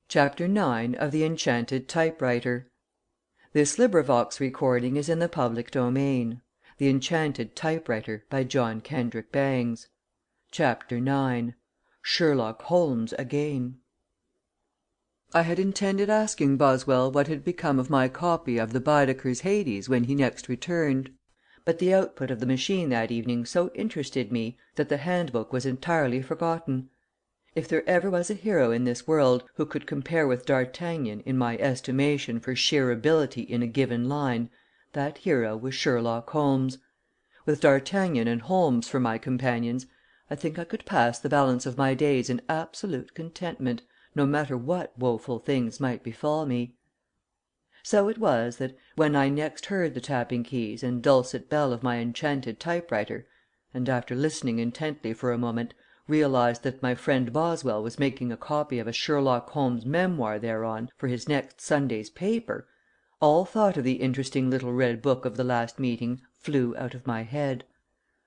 Chapter 9 of the Enchanted Typewriter. This recording is in the public domain. The Enchanted Typewriter, by John Kendrick Bangs. Chapter 9 Sherlock Holmes Again. I had intended asking Boswell what had become of my copy of the Baedeker's Hades when he next returned, but the output of the machine that evening so interested me that the handbook was entirely forgotten. If there ever was a hero in this world who could compare with D'Artagnan in my estimation for sheer ability in a given line, that hero was Sherlock Holmes. With D'Artagnan and Holmes for my companions, I think I could pass the balance of my days in absolute contentment, no matter what woeful things might befall me. So it was that, when I next heard the tapping keys and dulcet bell of my enchanted typewriter, and, after listening intently for a moment, realized that my friend Boswell was making a copy of a Sherlock Holmes memoir thereon for his next Sunday's paper, all thought of the interesting little red book of the last meeting flew out of my head.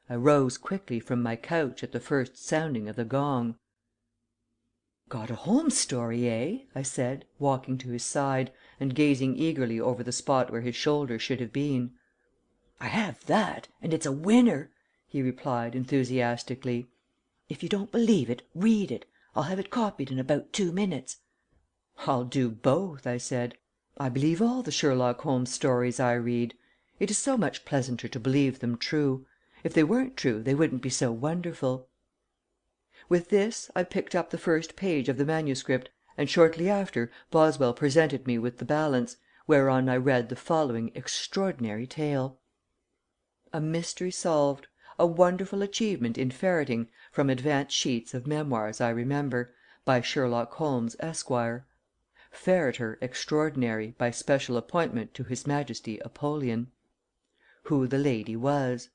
I rose quickly from my couch at the first sounding of the gong. "Got a Holmes story, eh?" I said, walking to his side, and gazing eagerly over the spot where his shoulder should have been. "I have that, and it's a winner!" he replied, enthusiastically. "If you don't believe it, read it. I'll have it copied in about 2 minutes." "I'll do both," I said. "I believe all the Sherlock Holmes stories I read. It is so much pleasanter to believe them true. If they weren't true they wouldn't be so wonderful." With this I picked up the first page of the manuscript, and shortly after Boswell presented me with the balance, whereon I read the following extraordinary tale: A mystery solved. A wonderful achievement in ferreting, from advance sheets of memoirs I remember, by Sherlock Holmes, Esquire. Ferreter extraordinary, by special appointment to His Majesty Apollyon. Who the lady was.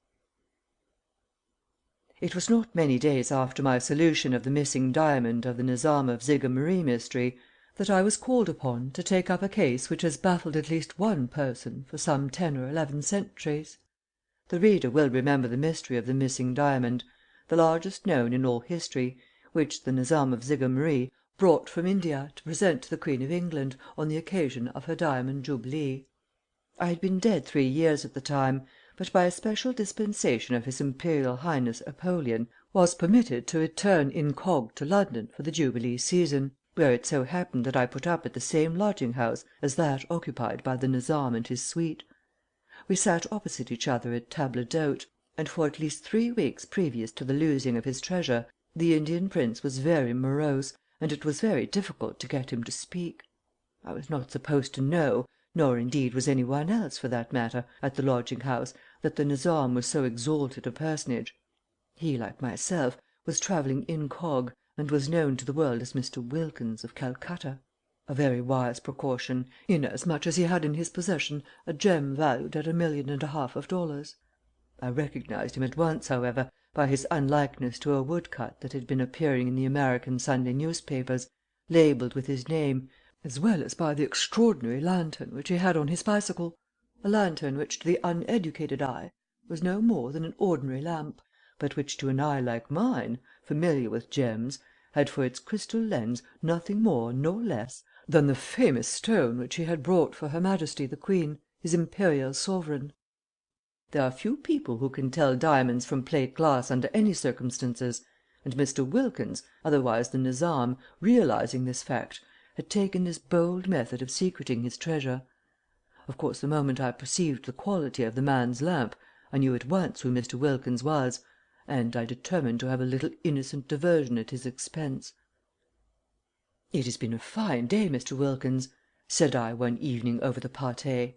It was not many days after my solution of the missing diamond of the Nizam of Jigamaree mystery that I was called upon to take up a case which has baffled at least one person for some 10 or 11 centuries. The reader will remember the mystery of the missing diamond, the largest known in all history, which the Nizam of Jigamaree brought from India to present to the Queen of England on the occasion of her Diamond Jubilee. I had been dead 3 years at the time, but by a special dispensation of His Imperial Highness Apollyon was permitted to return incog to London for the Jubilee season, where it so happened that I put up at the same lodging house as that occupied by the Nizam and his suite. We sat opposite each other at table d'hôte, and for at least 3 weeks previous to the losing of his treasure the Indian prince was very morose, and it was very difficult to get him to speak. I was not supposed to know, nor indeed was any one else, for that matter, at the lodging house, that the Nizam was so exalted a personage. He, like myself, was travelling incog, and was known to the world as Mr. Wilkins of Calcutta. A very wise precaution, inasmuch as he had in his possession a gem valued at $1.5 million. I recognized him at once, however, by his unlikeness to a woodcut that had been appearing in the American Sunday newspapers, labelled with his name, as well as by the extraordinary lantern which he had on his bicycle, a lantern which to the uneducated eye was no more than an ordinary lamp, but which to an eye like mine, familiar with gems, had for its crystal lens nothing more nor less than the famous stone which he had brought for Her Majesty the Queen, his imperial sovereign. There are few people who can tell diamonds from plate glass under any circumstances, and Mr. Wilkins, otherwise the Nizam, realizing this fact, had taken this bold method of secreting his treasure. Of course, the moment I perceived the quality of the man's lamp, I knew at once who Mr. Wilkins was, and I determined to have a little innocent diversion at his expense. "It has been a fine day, Mr. Wilkins," said I one evening over the pâté.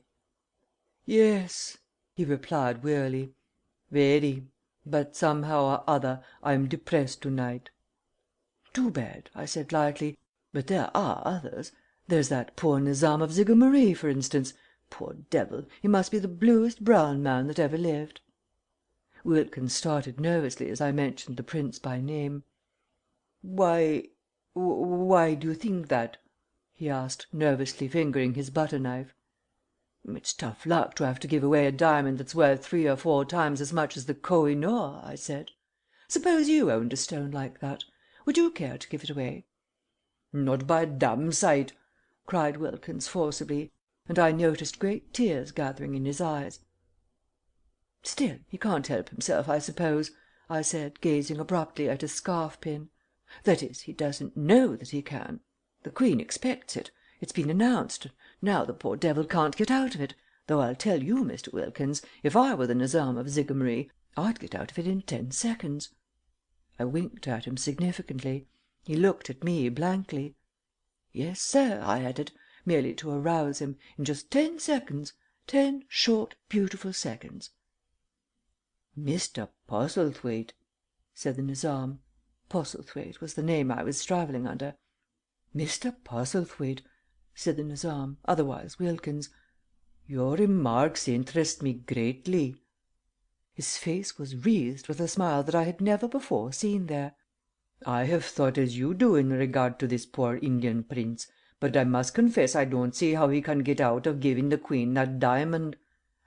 "Yes," he replied wearily. "Very. But somehow or other I am depressed to night." "Too bad," I said lightly. "But there are others. There's that poor Nizam of Jigamaree, for instance. Poor devil, he must be the bluest brown man that ever lived." Wilkins started nervously as I mentioned the prince by name. Why do you think that?" he asked, nervously fingering his butter knife. "It's tough luck to have to give away a diamond that's worth 3 or 4 times as much as the Koh i Noor," I said. "Suppose you owned a stone like that. Would you care to give it away?" "Not by a damn sight," cried Wilkins forcibly, and I noticed great tears gathering in his eyes. "Still, he can't help himself, I suppose," I said, gazing abruptly at his scarf pin. "That is, he doesn't know that he can. The Queen expects it. It's been announced, and now the poor devil can't get out of it, though I'll tell you, Mr. Wilkins, if I were the Nizam of Zigamri, I'd get out of it in 10 seconds." I winked at him significantly. He looked at me blankly. "Yes, sir," I added, merely to arouse him, "in just 10 seconds, 10 short, beautiful seconds." "Mr. Postlethwaite," said the Nizam. Postlethwaite was the name I was travelling under. "Mr. Postlethwaite," said the Nizam, otherwise Wilkins, "your remarks interest me greatly." His face was wreathed with a smile that I had never before seen there. "I have thought as you do in regard to this poor Indian prince, but I must confess I don't see how he can get out of giving the Queen that diamond.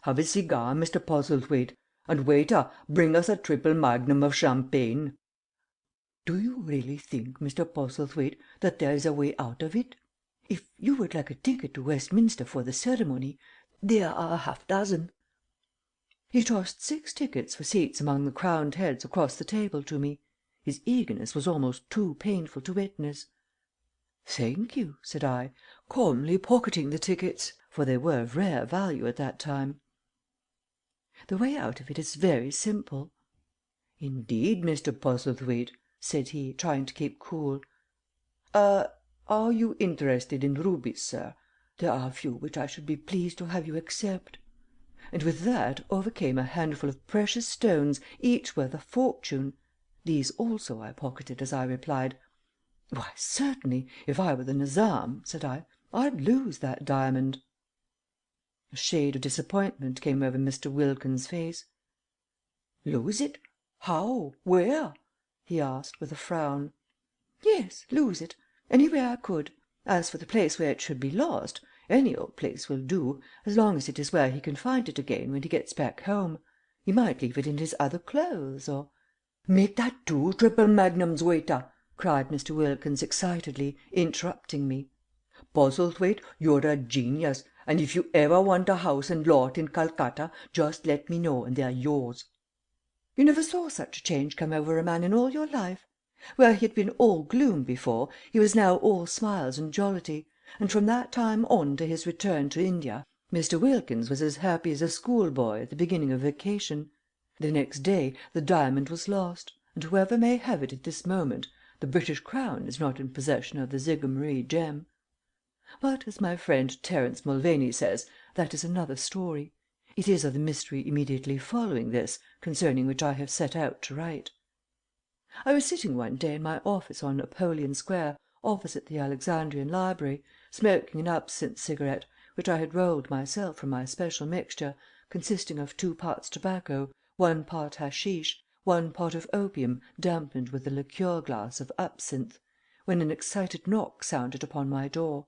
Have a cigar, Mr. Postlethwaite, and waiter, bring us a triple magnum of champagne." "Do you really think, Mr. Postlethwaite, that there is a way out of it? If you would like a ticket to Westminster for the ceremony, there are half a dozen." He tossed 6 tickets for seats among the crowned heads across the table to me. His eagerness was almost too painful to witness. "Thank you," said I, calmly pocketing the tickets, for they were of rare value at that time. "The way out of it is very simple." "Indeed, Mr. Postlethwaite," said he, trying to keep cool. Are you interested in rubies, sir? There are a few which I should be pleased to have you accept." And with that over came a handful of precious stones, each worth a fortune. These also I pocketed as I replied, "Why, certainly, if I were the Nizam," said I, "I'd lose that diamond." A shade of disappointment came over Mr. Wilkins's face. "Lose it? How? Where?" he asked, with a frown. "Yes, lose it. Anywhere I could. As for the place where it should be lost, any old place will do, as long as it is where he can find it again when he gets back home. He might leave it in his other clothes, or—" "Make that 2 triple magnums, waiter," cried Mr. Wilkins excitedly, interrupting me. "Postlethwaite, you're a genius, and if you ever want a house and lot in Calcutta, just let me know and they're yours." "You never saw such a change come over a man in all your life. Where he had been all gloom before, he was now all smiles and jollity, and from that time on to his return to India, Mr. Wilkins was as happy as a schoolboy at the beginning of vacation. The next day the diamond was lost, and whoever may have it at this moment, the British Crown is not in possession of the Zigamri gem. But, as my friend Terence Mulvaney says, that is another story. It is of the mystery immediately following this concerning which I have set out to write. I was sitting one day in my office on Napoleon Square, opposite the Alexandrian Library, smoking an absinthe cigarette, which I had rolled myself from my special mixture, consisting of 2 parts tobacco, 1 part hashish, 1 pot of opium dampened with a liqueur glass of absinthe, when an excited knock sounded upon my door.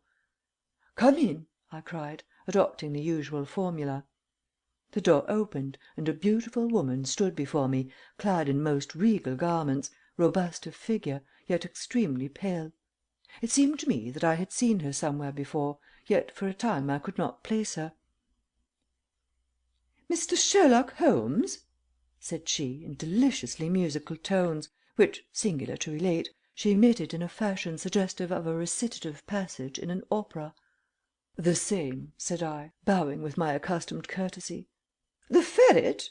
"Come in," I cried, adopting the usual formula. The door opened, and a beautiful woman stood before me, clad in most regal garments, robust of figure, yet extremely pale. It seemed to me that I had seen her somewhere before, yet for a time I could not place her. "Mr. Sherlock Holmes?" said she, in deliciously musical tones, which, singular to relate, she emitted in a fashion suggestive of a recitative passage in an opera. "The same," said I, bowing with my accustomed courtesy. "The ferret?"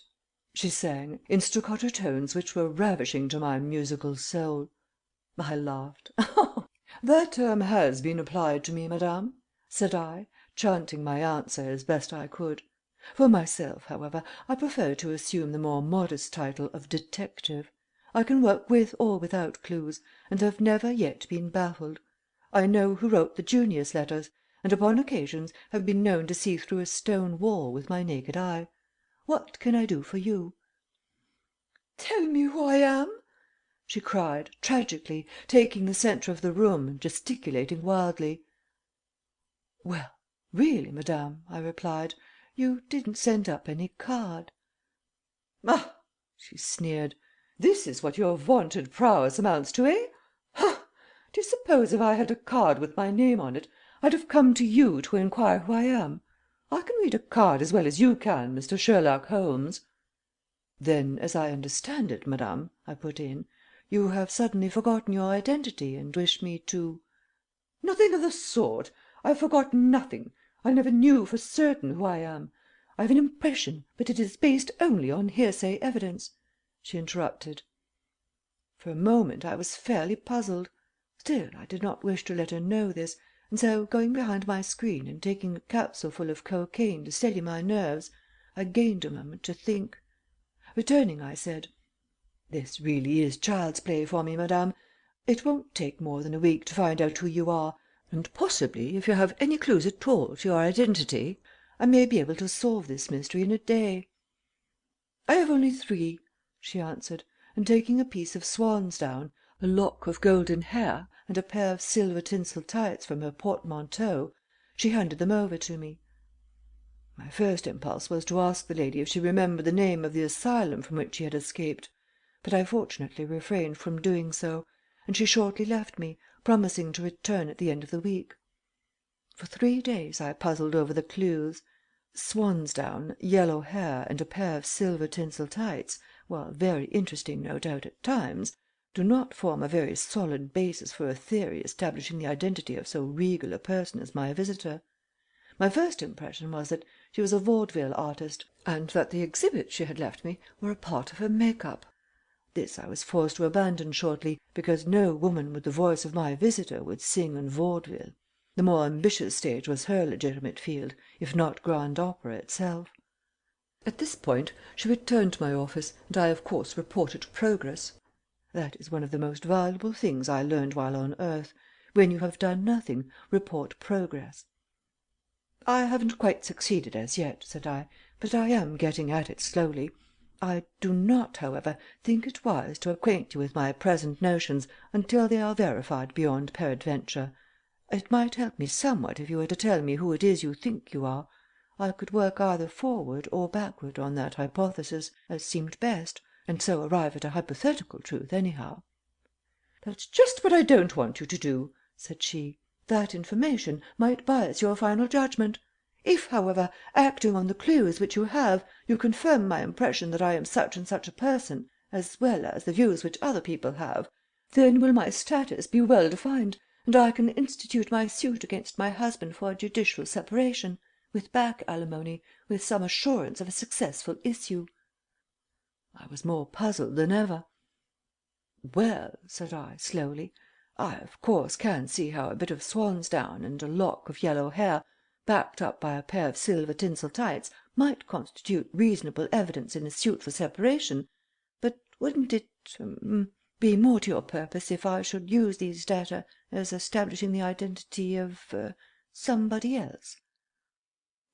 she sang, in staccato tones which were ravishing to my musical soul. I laughed. "That term has been applied to me, madame," said I, chanting my answer as best I could. "For myself, however, I prefer to assume the more modest title of detective. I can work with or without clues, and have never yet been baffled. I know who wrote the Junius letters, and upon occasions have been known to see through a stone wall with my naked eye. What can I do for you?" "Tell me who I am?" she cried, tragically, taking the centre of the room and gesticulating wildly. "Well, really, madame," I replied, "you didn't send up any card." "Ah!" she sneered. "This is what your vaunted prowess amounts to, eh? Ha! Do you suppose if I had a card with my name on it, I'd have come to you to inquire who I am? I can read a card as well as you can, Mr. Sherlock Holmes." "Then, as I understand it, madame," I put in, "you have suddenly forgotten your identity and wish me to—" "Nothing of the sort. I have forgotten nothing. I never knew for certain who I am. I have an impression, but it is based only on hearsay evidence," she interrupted. For a moment I was fairly puzzled. Still, I did not wish to let her know this, and so, going behind my screen and taking a capsuleful of cocaine to steady my nerves, I gained a moment to think. Returning, I said: "This really is child's play for me, madame. It won't take more than a week to find out who you are, and possibly, if you have any clues at all to your identity, I may be able to solve this mystery in a day." "I have only 3," she answered, and taking a piece of swansdown, a lock of golden hair, and a pair of silver tinsel tights from her portmanteau, she handed them over to me. My first impulse was to ask the lady if she remembered the name of the asylum from which she had escaped, but I fortunately refrained from doing so, and she shortly left me, promising to return at the end of the week. For 3 days I puzzled over the clues. Swansdown, yellow hair, and a pair of silver tinsel tights, while very interesting, no doubt, at times, do not form a very solid basis for a theory establishing the identity of so regal a person as my visitor. My first impression was that she was a vaudeville artist, and that the exhibits she had left me were a part of her make-up. This I was forced to abandon shortly, because no woman with the voice of my visitor would sing in vaudeville. The more ambitious stage was her legitimate field, if not grand opera itself. At this point she returned to my office, and I of course reported progress. That is one of the most valuable things I learned while on earth. When you have done nothing, report progress. "I haven't quite succeeded as yet," said I, "but I am getting at it slowly. I do not, however, think it wise to acquaint you with my present notions until they are verified beyond peradventure. It might help me somewhat if you were to tell me who it is you think you are. I could work either forward or backward on that hypothesis, as seemed best, and so arrive at a hypothetical truth anyhow." "That's just what I don't want you to do," said she. "That information might bias your final judgment. If, however, acting on the clues which you have, you confirm my impression that I am such and such a person, as well as the views which other people have, then will my status be well defined, and I can institute my suit against my husband for a judicial separation, with back alimony, with some assurance of a successful issue." I was more puzzled than ever. "Well," said I, slowly, "I of course can see how a bit of swansdown and a lock of yellow hair, backed up by a pair of silver tinsel tights, might constitute reasonable evidence in a suit for separation, but wouldn't it be more to your purpose if I should use these data as establishing the identity of somebody else?"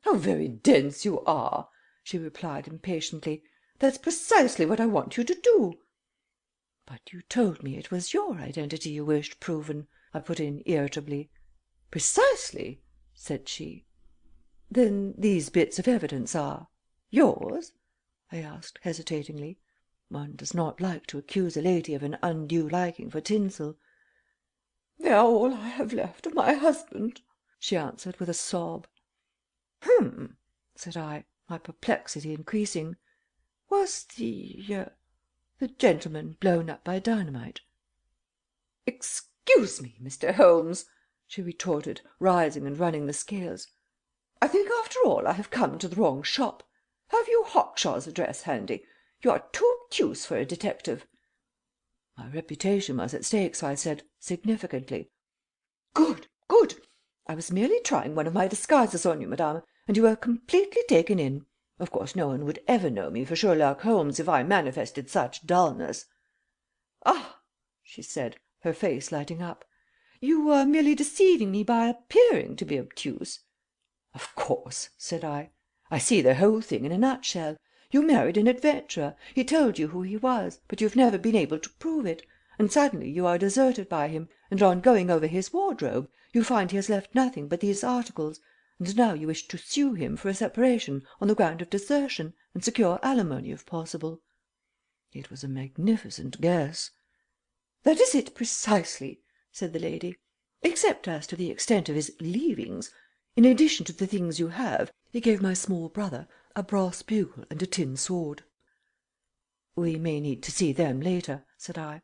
"How very dense you are!" she replied impatiently. "That's precisely what I want you to do." "But you told me it was your identity you wished proven," I put in irritably. "Precisely," said she. "Then these bits of evidence are yours?" I asked hesitatingly. One does not like to accuse a lady of an undue liking for tinsel. "They are all I have left of my husband," she answered with a sob. "H'm," said I, my perplexity increasing. "Was the gentleman blown up by dynamite?" "Excuse me, Mr. Holmes," she retorted, rising and running the scales. "I think after all I have come to the wrong shop. Have you Hawkshaw's address handy? You are too obtuse for a detective." My reputation was at stake, so I said, significantly: "Good, good! I was merely trying one of my disguises on you, madame, and you were completely taken in. Of course no one would ever know me for Sherlock Holmes if I manifested such dullness." "Ah!" she said, her face lighting up. "You are merely deceiving me by appearing to be obtuse." "Of course," said I. "I see the whole thing in a nutshell. You married an adventurer. He told you who he was, but you've never been able to prove it. And suddenly you are deserted by him, and on going over his wardrobe you find he has left nothing but these articles, and now you wish to sue him for a separation on the ground of desertion, and secure alimony if possible." It was a magnificent guess. "That is it precisely," said the lady, "except as to the extent of his leavings. In addition to the things you have, he gave my small brother a brass bugle and a tin sword." "We may need to see them later," said I.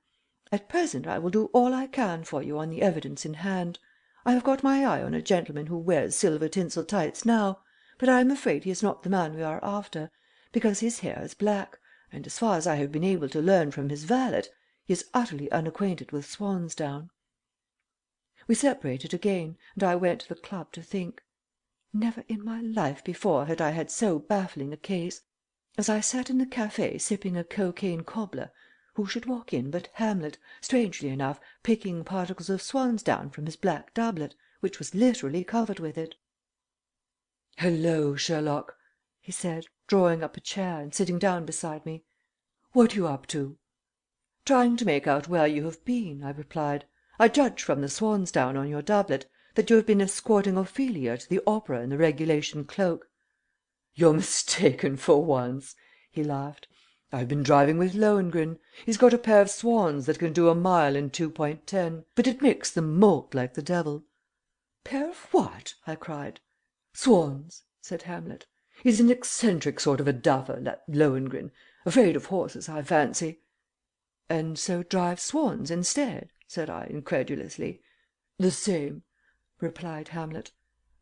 "At present I will do all I can for you on the evidence in hand. I have got my eye on a gentleman who wears silver tinsel tights now, but I am afraid he is not the man we are after, because his hair is black, and, as far as I have been able to learn from his valet, he is utterly unacquainted with swansdown." We separated again, and I went to the club to think. Never in my life before had I had so baffling a case. As I sat in the café sipping a cocaine cobbler, who should walk in but Hamlet, strangely enough picking particles of swansdown from his black doublet, which was literally covered with it. "Hello, Sherlock," he said, drawing up a chair and sitting down beside me. "What are you up to?" "Trying to make out where you have been," I replied. "I judge from the swansdown on your doublet that you have been escorting Ophelia to the opera in the regulation cloak." "You're mistaken for once," he laughed. "I've been driving with Lohengrin. He's got a pair of swans that can do a mile in 2.10, but it makes them molt like the devil." "Pair of what?" I cried. "Swans," said Hamlet. "He's an eccentric sort of a duffer, that Lohengrin. Afraid of horses, I fancy." "And so drives swans instead?" said I, incredulously. "The same," replied Hamlet.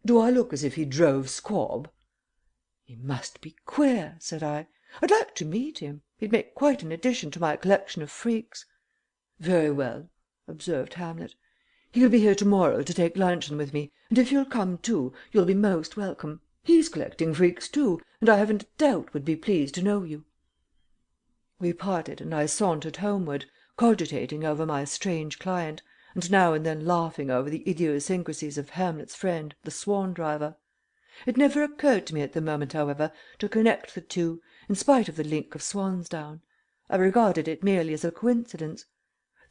"Do I look as if he drove squab?" "He must be queer," said I. "I'd like to meet him. He'd make quite an addition to my collection of freaks." "Very well," observed Hamlet. "He'll be here to morrow to take luncheon with me, and if you'll come too, you'll be most welcome. He's collecting freaks too, and I haven't a doubt would be pleased to know you." We parted, and I sauntered homeward, cogitating over my strange client, and now and then laughing over the idiosyncrasies of Hamlet's friend, the swan driver. It never occurred to me at the moment, however, to connect the two, in spite of the link of swansdown. I regarded it merely as a coincidence.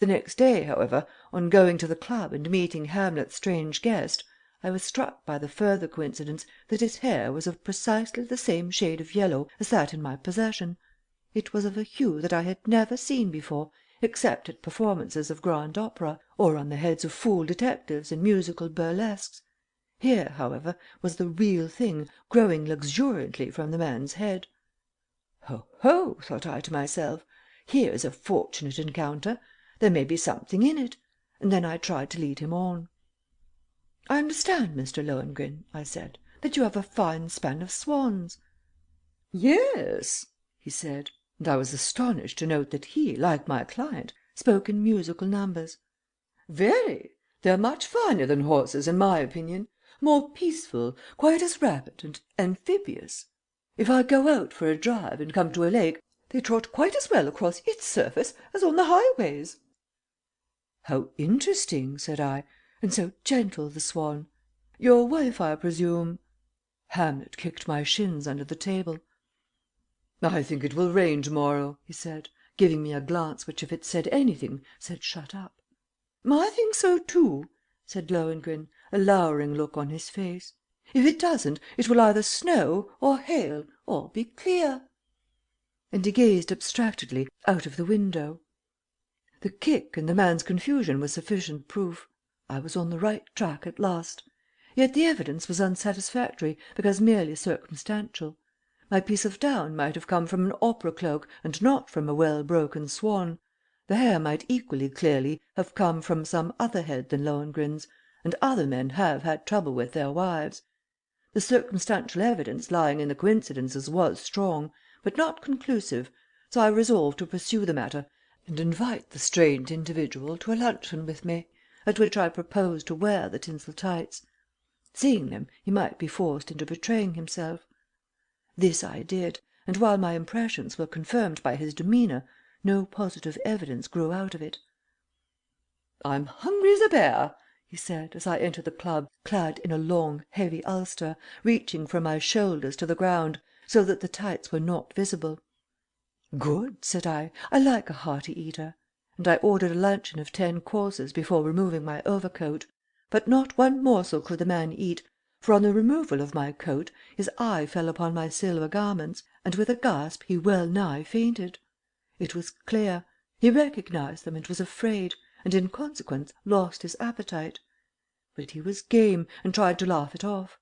The next day, however, on going to the club and meeting Hamlet's strange guest, I was struck by the further coincidence that his hair was of precisely the same shade of yellow as that in my possession. It was of a hue that I had never seen before, except at performances of grand opera, or on the heads of fool detectives in musical burlesques. Here, however, was the real thing growing luxuriantly from the man's head. "Ho, ho!" thought I to myself. "Here's a fortunate encounter. There may be something in it," and then I tried to lead him on. "I understand, Mr. Lohengrin," I said, "that you have a fine span of swans." "Yes," he said, and I was astonished to note that he, like my client, spoke in musical numbers. "Very. They're much finer than horses, in my opinion. More peaceful, quite as rapid and amphibious. If I go out for a drive and come to a lake, they trot quite as well across its surface as on the highways." "How interesting," said I, "and so gentle, the swan. Your wife, I presume—" Hamlet kicked my shins under the table. "I think it will rain to morrow," he said, giving me a glance which if it said anything said shut up. "I think so too," said Lohengrin, a lowering look on his face. "If it doesn't, it will either snow or hail or be clear." And he gazed abstractedly out of the window. The kick and the man's confusion was sufficient proof. I was on the right track at last. Yet the evidence was unsatisfactory because merely circumstantial. My piece of down might have come from an opera cloak and not from a well-broken swan. The hair might equally clearly have come from some other head than Lohengrin's, and other men have had trouble with their wives. The circumstantial evidence lying in the coincidences was strong, but not conclusive, so I resolved to pursue the matter and invite the strange individual to a luncheon with me, at which I proposed to wear the tinsel tights. Seeing them, he might be forced into betraying himself. This I did, and while my impressions were confirmed by his demeanor, no positive evidence grew out of it. "I'm hungry as a bear," he said, as I entered the club, clad in a long, heavy ulster, reaching from my shoulders to the ground, so that the tights were not visible. "Good," said I. "I like a hearty eater," and I ordered a luncheon of 10 courses before removing my overcoat. But not one morsel could the man eat, for on the removal of my coat his eye fell upon my silver garments, and with a gasp he well nigh fainted. It was clear. He recognized them and was afraid, and in consequence lost his appetite. But he was game, and tried to laugh it off.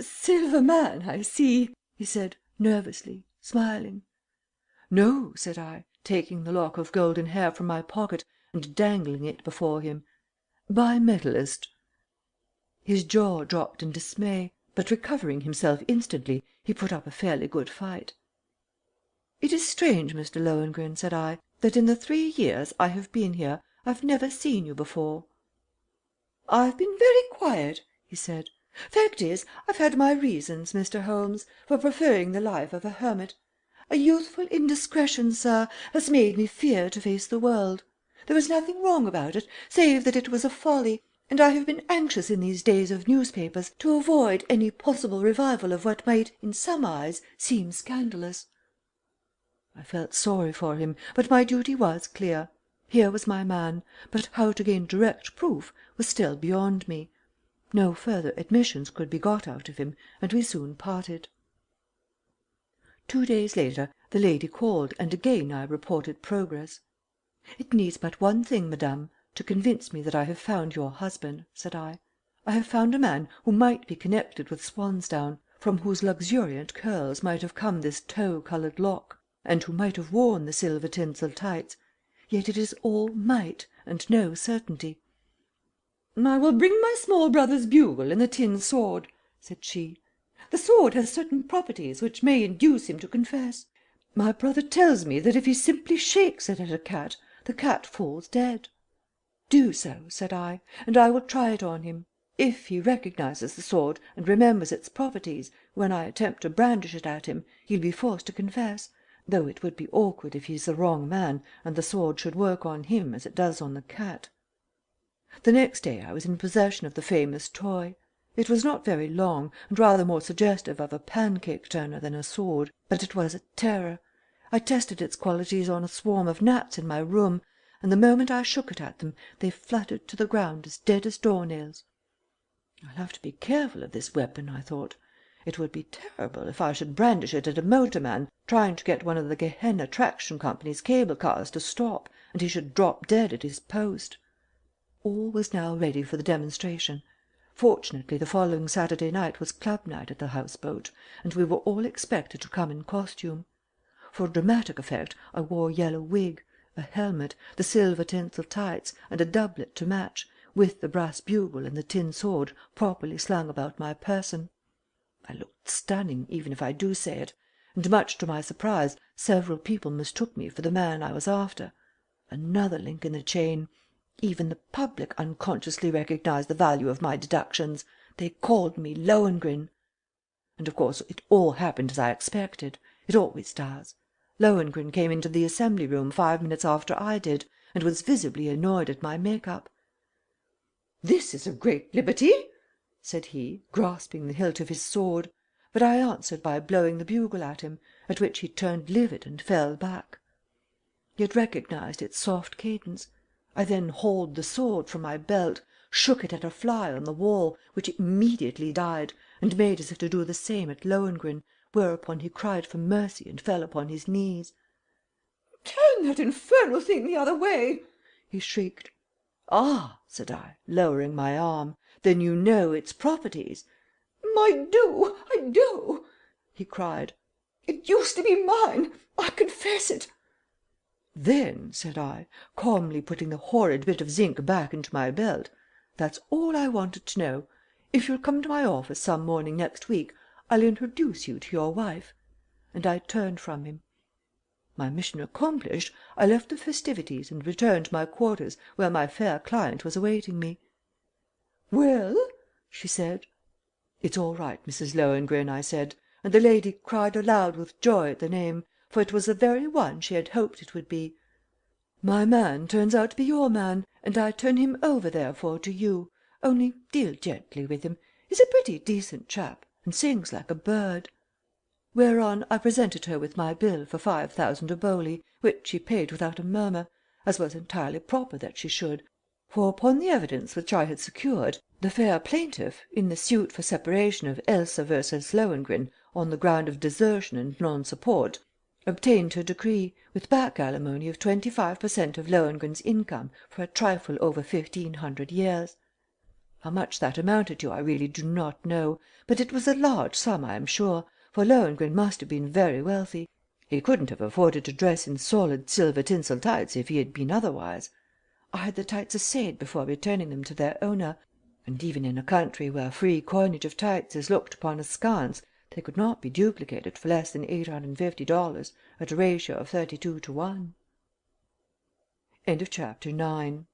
"Silver man, I see," he said, nervously, smiling. "No," said I, taking the lock of golden hair from my pocket and dangling it before him. "Bimetallist." His jaw dropped in dismay, but recovering himself instantly, he put up a fairly good fight. "It is strange, Mr. Lohengrin," said I, "that in the 3 years I have been here I've never seen you before." "I've been very quiet," he said. "Fact is, I've had my reasons, Mr. Holmes, for preferring the life of a hermit. A youthful indiscretion, sir, has made me fear to face the world. There was nothing wrong about it, save that it was a folly, and I have been anxious in these days of newspapers to avoid any possible revival of what might, in some eyes, seem scandalous." I felt sorry for him, but my duty was clear. Here was my man, but how to gain direct proof was still beyond me. No further admissions could be got out of him, and we soon parted. 2 days later the lady called, and again I reported progress. "It needs but one thing, madame, to convince me that I have found your husband," said I. "I have found a man who might be connected with Swansdown, from whose luxuriant curls might have come this tow-coloured lock, and who might have worn the silver tinsel tights. Yet it is all might, and no certainty." "I will bring my small brother's bugle and the tin sword," said she. "The sword has certain properties which may induce him to confess. My brother tells me that if he simply shakes it at a cat, the cat falls dead." "Do so," said I, "and I will try it on him. If he recognizes the sword and remembers its properties when I attempt to brandish it at him, he'll be forced to confess, though it would be awkward if he's the wrong man and the sword should work on him as it does on the cat." The next day I was in possession of the famous toy. It was not very long, and rather more suggestive of a pancake turner than a sword, but it was a terror. I tested its qualities on a swarm of gnats in my room, and the moment I shook it at them they fluttered to the ground as dead as doornails. "I'll have to be careful of this weapon," I thought. "It would be terrible if I should brandish it at a motorman trying to get one of the Gehenna Traction Company's cable cars to stop, and he should drop dead at his post." All was now ready for the demonstration. Fortunately the following Saturday night was club night at the House Boat, and we were all expected to come in costume. For dramatic effect I wore a yellow wig, a helmet, the silver tinsel tights, and a doublet to match, with the brass bugle and the tin sword properly slung about my person. I looked stunning, even if I do say it, and much to my surprise several people mistook me for the man I was after. Another link in the chain. Even the public unconsciously recognized the value of my deductions. They called me Lohengrin. And of course it all happened as I expected. It always does. Lohengrin came into the Assembly Room 5 minutes after I did, and was visibly annoyed at my make-up. "This is a great liberty," said he, grasping the hilt of his sword, but I answered by blowing the bugle at him, at which he turned livid and fell back. He had recognized its soft cadence. I then hauled the sword from my belt, shook it at a fly on the wall, which immediately died, and made as if to do the same at Lohengrin, whereupon he cried for mercy and fell upon his knees. "Turn that infernal thing the other way!" he shrieked. "Ah!" said I, lowering my arm, "then you know its properties?" "I do," he cried. "It used to be mine. I confess it." "Then," said I, calmly putting the horrid bit of zinc back into my belt, "that's all I wanted to know. If you'll come to my office some morning next week, I'll introduce you to your wife." And I turned from him. My mission accomplished, I left the festivities and returned to my quarters where my fair client was awaiting me. "Well?" she said. "It's all right, Mrs. Lohengrin," I said, and the lady cried aloud with joy at the name, for it was the very one she had hoped it would be. "My man turns out to be your man, and I turn him over therefore to you. Only deal gently with him. He's a pretty decent chap, and sings like a bird." Whereon I presented her with my bill for 5,000 oboli, which she paid without a murmur, as was entirely proper that she should, for upon the evidence which I had secured, the fair plaintiff, in the suit for separation of Elsa versus Lohengrin on the ground of desertion and non support, obtained her decree, with back alimony of 25% of Lohengrin's income for a trifle over 1,500 years. How much that amounted to I really do not know, but it was a large sum I am sure, for Lohengrin must have been very wealthy. He couldn't have afforded to dress in solid silver tinsel tights if he had been otherwise. I had the tights assayed before returning them to their owner, and even in a country where free coinage of tights is looked upon askance, they could not be duplicated for less than $850 at a ratio of 32 to 1. Chapter 10.